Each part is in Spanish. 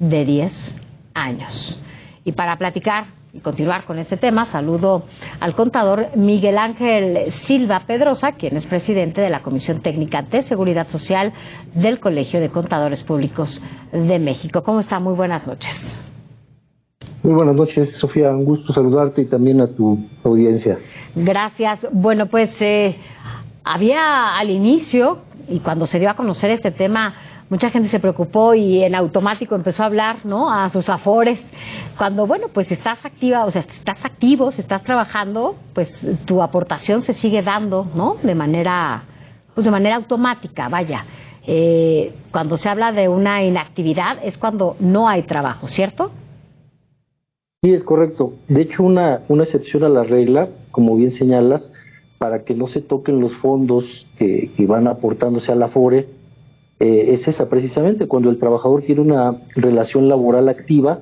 de 10 años. Y para platicar y continuar con este tema, saludo al contador Miguel Ángel Silva Pedrosa, quien es presidente de la Comisión Técnica de Seguridad Social del Colegio de Contadores Públicos de México. ¿Cómo está? Muy buenas noches. Muy buenas noches, Sofía. Un gusto saludarte y también a tu audiencia. Gracias. Bueno, pues había al inicio, y cuando se dio a conocer este tema, mucha gente se preocupó y en automático empezó a hablar, ¿no?, a sus afores. Cuando, bueno, pues estás activa, o sea, estás activo, si estás trabajando, pues tu aportación se sigue dando, ¿no?, de manera automática, vaya. Cuando se habla de una inactividad es cuando no hay trabajo, ¿cierto? Sí, es correcto. De hecho, una excepción a la regla, como bien señalas, para que no se toquen los fondos que van aportándose a la Afore, es esa precisamente, cuando el trabajador tiene una relación laboral activa,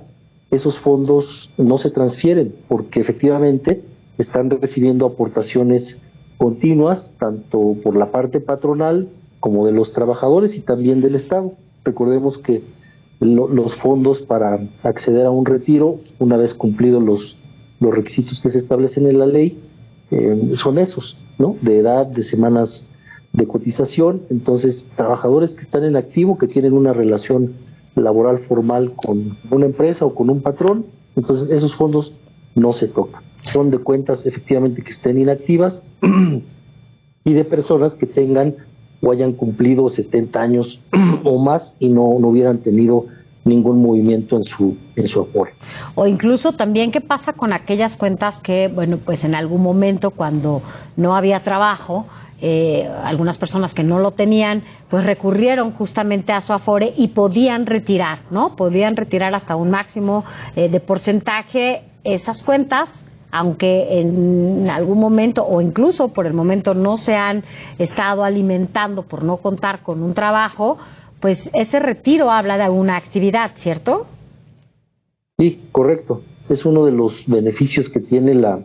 esos fondos no se transfieren, porque efectivamente están recibiendo aportaciones continuas, tanto por la parte patronal como de los trabajadores y también del Estado. Recordemos que los fondos para acceder a un retiro, una vez cumplidos los requisitos que se establecen en la ley, son esos, ¿no?, de edad, de semanas de cotización. Entonces, trabajadores que están en activo, que tienen una relación laboral formal con una empresa o con un patrón, entonces esos fondos no se tocan. Son de cuentas efectivamente que estén inactivas y de personas que tengan o hayan cumplido 70 años o más y no hubieran tenido ningún movimiento en su Afore. O incluso también, ¿qué pasa con aquellas cuentas que, bueno, pues en algún momento cuando no había trabajo, algunas personas que no lo tenían, pues recurrieron justamente a su Afore y podían retirar, ¿no? Podían retirar hasta un máximo de porcentaje esas cuentas, aunque en algún momento o incluso por el momento no se han estado alimentando por no contar con un trabajo, pues ese retiro habla de una actividad, ¿cierto? Sí, correcto. Es uno de los beneficios que tiene la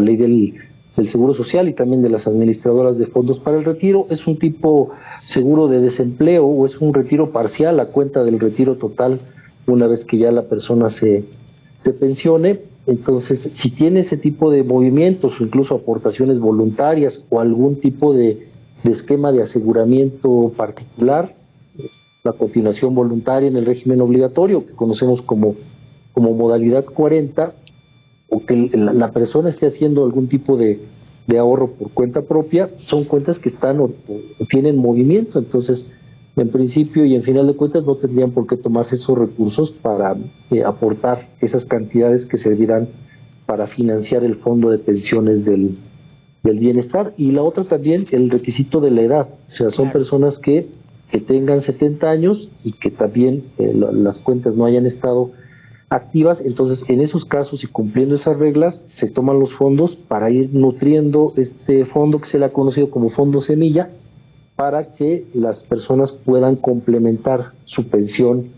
ley del Seguro Social y también de las administradoras de fondos para el retiro. Es un tipo seguro de desempleo o es un retiro parcial a cuenta del retiro total una vez que ya la persona se pensione. Entonces, si tiene ese tipo de movimientos o incluso aportaciones voluntarias o algún tipo de esquema de aseguramiento particular, la continuación voluntaria en el régimen obligatorio, que conocemos como modalidad 40, o que la persona esté haciendo algún tipo de ahorro por cuenta propia, son cuentas que están o tienen movimiento. Entonces, en principio y en final de cuentas no tendrían por qué tomarse esos recursos para aportar esas cantidades que servirán para financiar el fondo de pensiones del bienestar. Y la otra también, el requisito de la edad, o sea, son personas que tengan 70 años y que también las cuentas no hayan estado activas. Entonces, en esos casos y cumpliendo esas reglas, se toman los fondos para ir nutriendo este fondo que se le ha conocido como fondo semilla, para que las personas puedan complementar su pensión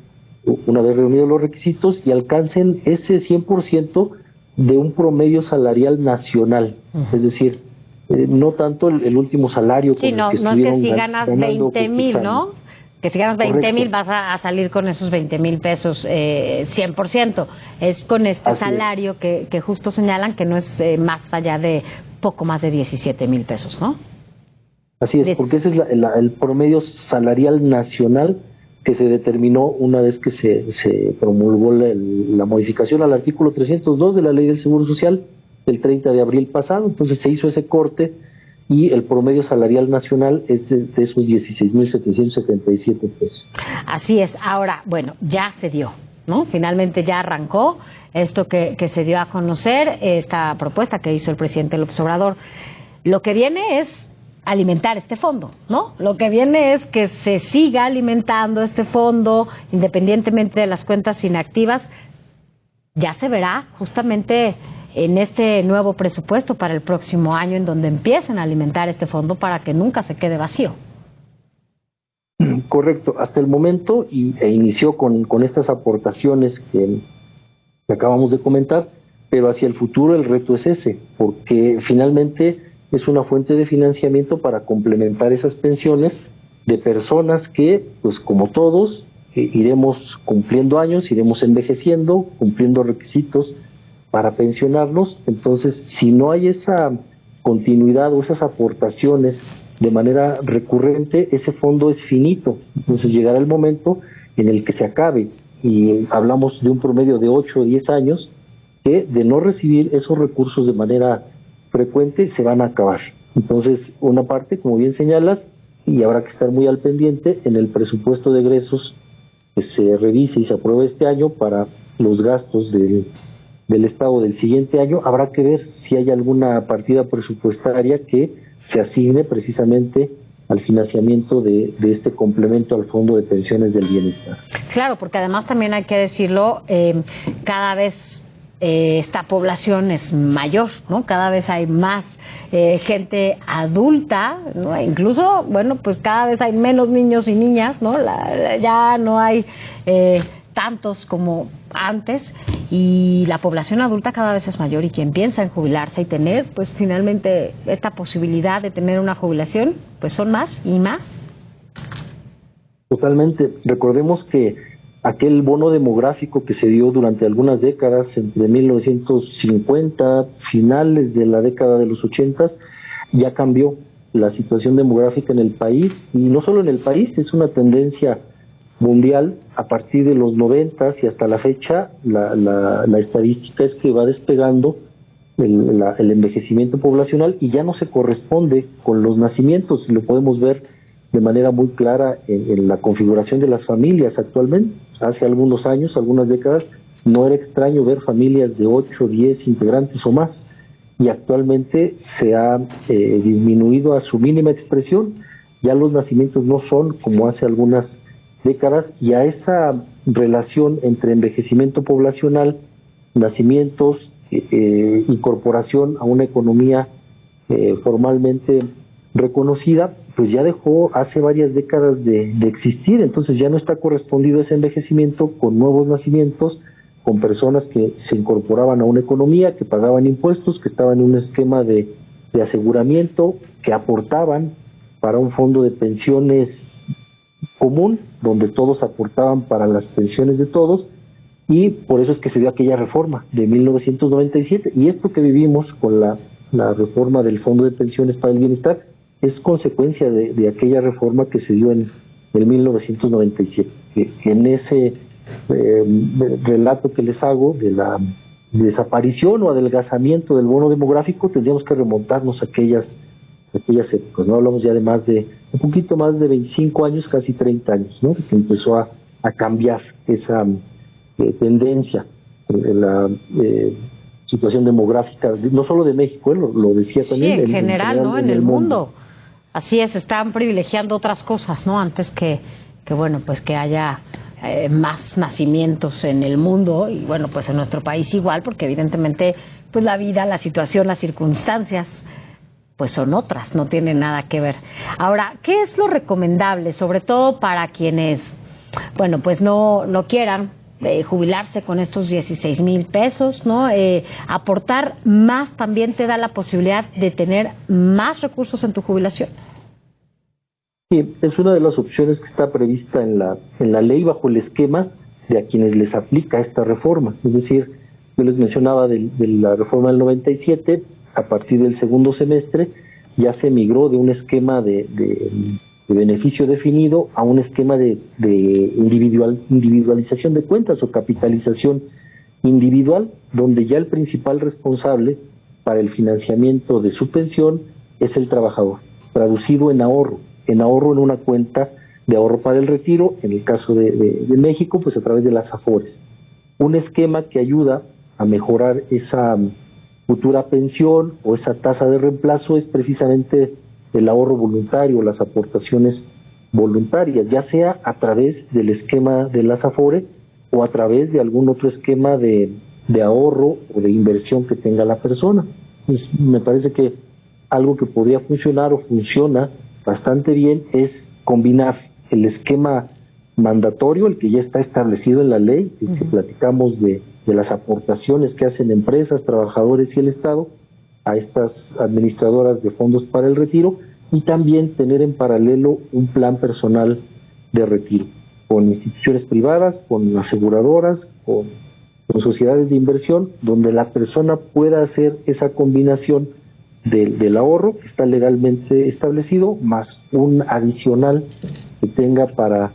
una vez reunidos los requisitos y alcancen ese 100% de un promedio salarial nacional. Es decir, no tanto el último salario. Sí, no es que si ganas 20,000, ¿no? Que si ganas 20,000 vas a salir con esos 20,000 pesos 100%. Es con este salario que justo señalan que no es más allá de poco más de 17,000 pesos, ¿no? Así es, porque ese es el promedio salarial nacional que se determinó una vez que se promulgó la modificación al artículo 302 de la Ley del Seguro Social el 30 de abril pasado. Entonces se hizo ese corte y el promedio salarial nacional es de esos 16,777 pesos. Así es. Ahora, bueno, ya se dio, ¿no? Finalmente ya arrancó esto que se dio a conocer, esta propuesta que hizo el presidente López Obrador. Lo que viene es alimentar este fondo, ¿no? Lo que viene es que se siga alimentando este fondo, independientemente de las cuentas inactivas. Ya se verá justamente en este nuevo presupuesto para el próximo año, en donde empiecen a alimentar este fondo para que nunca se quede vacío. Correcto, hasta el momento inició con estas aportaciones que acabamos de comentar, pero hacia el futuro el reto es ese, porque finalmente es una fuente de financiamiento para complementar esas pensiones de personas que, pues como todos, iremos cumpliendo años, iremos envejeciendo, cumpliendo requisitos para pensionarnos. Entonces, si no hay esa continuidad o esas aportaciones de manera recurrente, ese fondo es finito. Entonces llegará el momento en el que se acabe, y hablamos de un promedio de 8 o 10 años, que de no recibir esos recursos de manera frecuente se van a acabar. Entonces, una parte, como bien señalas, y habrá que estar muy al pendiente en el presupuesto de egresos que se revise y se apruebe este año para los gastos del Estado del siguiente año. Habrá que ver si hay alguna partida presupuestaria que se asigne precisamente al financiamiento de este complemento al Fondo de Pensiones del Bienestar. Claro, porque además también hay que decirlo, cada vez esta población es mayor, ¿no? Cada vez hay más gente adulta, ¿no? Incluso, bueno, pues cada vez hay menos niños y niñas, ¿no? Ya no hay tantos como antes, y la población adulta cada vez es mayor, y quien piensa en jubilarse y tener, pues finalmente, esta posibilidad de tener una jubilación, pues son más y más. Totalmente. Recordemos que aquel bono demográfico que se dio durante algunas décadas, entre 1950, finales de la década de los 80, ya cambió la situación demográfica en el país, y no solo en el país, es una tendencia mundial. A partir de los 90 y hasta la fecha, la estadística es que va despegando el envejecimiento poblacional, y ya no se corresponde con los nacimientos. Lo podemos ver de manera muy clara en la configuración de las familias actualmente. Hace algunos años, algunas décadas, no era extraño ver familias de 8, 10 integrantes o más, y actualmente se ha disminuido a su mínima expresión. Ya los nacimientos no son como hace algunas décadas, y a esa relación entre envejecimiento poblacional, nacimientos, incorporación a una economía formalmente reconocida, pues ya dejó hace varias décadas de existir. Entonces ya no está correspondido ese envejecimiento con nuevos nacimientos, con personas que se incorporaban a una economía, que pagaban impuestos, que estaban en un esquema de aseguramiento, que aportaban para un fondo de pensiones común, donde todos aportaban para las pensiones de todos, y por eso es que se dio aquella reforma de 1997, y esto que vivimos con la reforma del Fondo de Pensiones para el Bienestar es consecuencia de aquella reforma que se dio en 1997. En ese relato que les hago de la desaparición o adelgazamiento del bono demográfico, tendríamos que remontarnos a aquellas épocas, ¿no? Hablamos ya de un poquito más de 25 años, casi 30 años, ¿no? Que empezó a cambiar esa tendencia en la situación demográfica, no solo de México, lo decía también. Sí, en general, ¿no? En el mundo. Así es, están privilegiando otras cosas, ¿no? Antes que bueno, pues que haya más nacimientos en el mundo, y bueno, pues en nuestro país igual, porque evidentemente, pues la vida, la situación, las circunstancias, pues son otras, no tienen nada que ver. Ahora, ¿qué es lo recomendable, sobre todo para quienes, bueno, pues no quieran jubilarse con estos 16,000 pesos, ¿no? Aportar más también te da la posibilidad de tener más recursos en tu jubilación. Sí, es una de las opciones que está prevista en la ley bajo el esquema de a quienes les aplica esta reforma. Es decir, yo les mencionaba de la reforma del 97, a partir del segundo semestre ya se migró de un esquema de beneficio definido a un esquema de individualización de cuentas o capitalización individual, donde ya el principal responsable para el financiamiento de su pensión es el trabajador, traducido en ahorro en una cuenta de ahorro para el retiro, en el caso de México, pues a través de las AFORES. Un esquema que ayuda a mejorar esa futura pensión o esa tasa de reemplazo es precisamente el ahorro voluntario, las aportaciones voluntarias, ya sea a través del esquema de las AFORE o a través de algún otro esquema de ahorro o de inversión que tenga la persona. Entonces, me parece que algo que podría funcionar o funciona bastante bien es combinar el esquema mandatorio, el que ya está establecido en la ley, el que platicamos de las aportaciones que hacen empresas, trabajadores y el Estado a estas administradoras de fondos para el retiro, y también tener en paralelo un plan personal de retiro. con instituciones privadas, con aseguradoras, con sociedades de inversión, donde la persona pueda hacer esa combinación del ahorro que está legalmente establecido, más un adicional que tenga para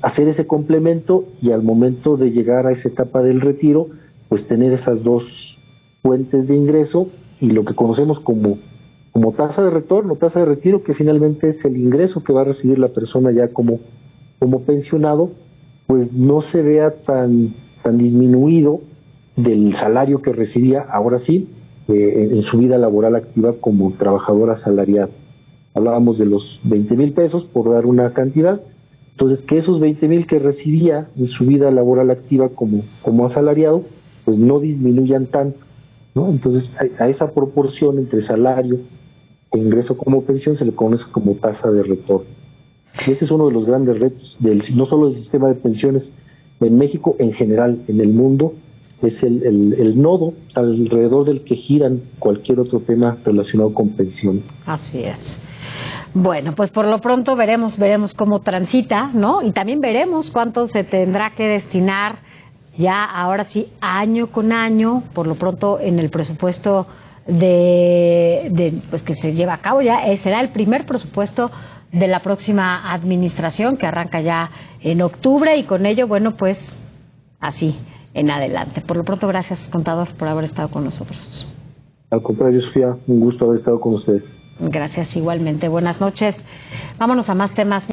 hacer ese complemento, y al momento de llegar a esa etapa del retiro, pues tener esas dos fuentes de ingreso y lo que conocemos como tasa de retorno, tasa de retiro, que finalmente es el ingreso que va a recibir la persona ya como pensionado, pues no se vea tan disminuido del salario que recibía, ahora sí, en su vida laboral activa como trabajador asalariado. Hablábamos de los 20,000 pesos, por dar una cantidad. Entonces, que esos 20,000 que recibía en su vida laboral activa como asalariado, pues no disminuyan tanto, ¿no? Entonces, a esa proporción entre salario e ingreso como pensión se le conoce como tasa de retorno. Y ese es uno de los grandes retos, no solo del sistema de pensiones en México, en general, en el mundo, es el nodo alrededor del que giran cualquier otro tema relacionado con pensiones. Así es. Bueno, pues por lo pronto veremos cómo transita, ¿no? Y también veremos cuánto se tendrá que destinar ya ahora sí año con año, por lo pronto en el presupuesto pues que se lleva a cabo. Ya será el primer presupuesto de la próxima administración, que arranca ya en octubre, y con ello, bueno, pues así en adelante. Por lo pronto, gracias, contador, por haber estado con nosotros. Al contrario, Sofía, un gusto haber estado con ustedes. Gracias igualmente. Buenas noches. Vámonos a más temas.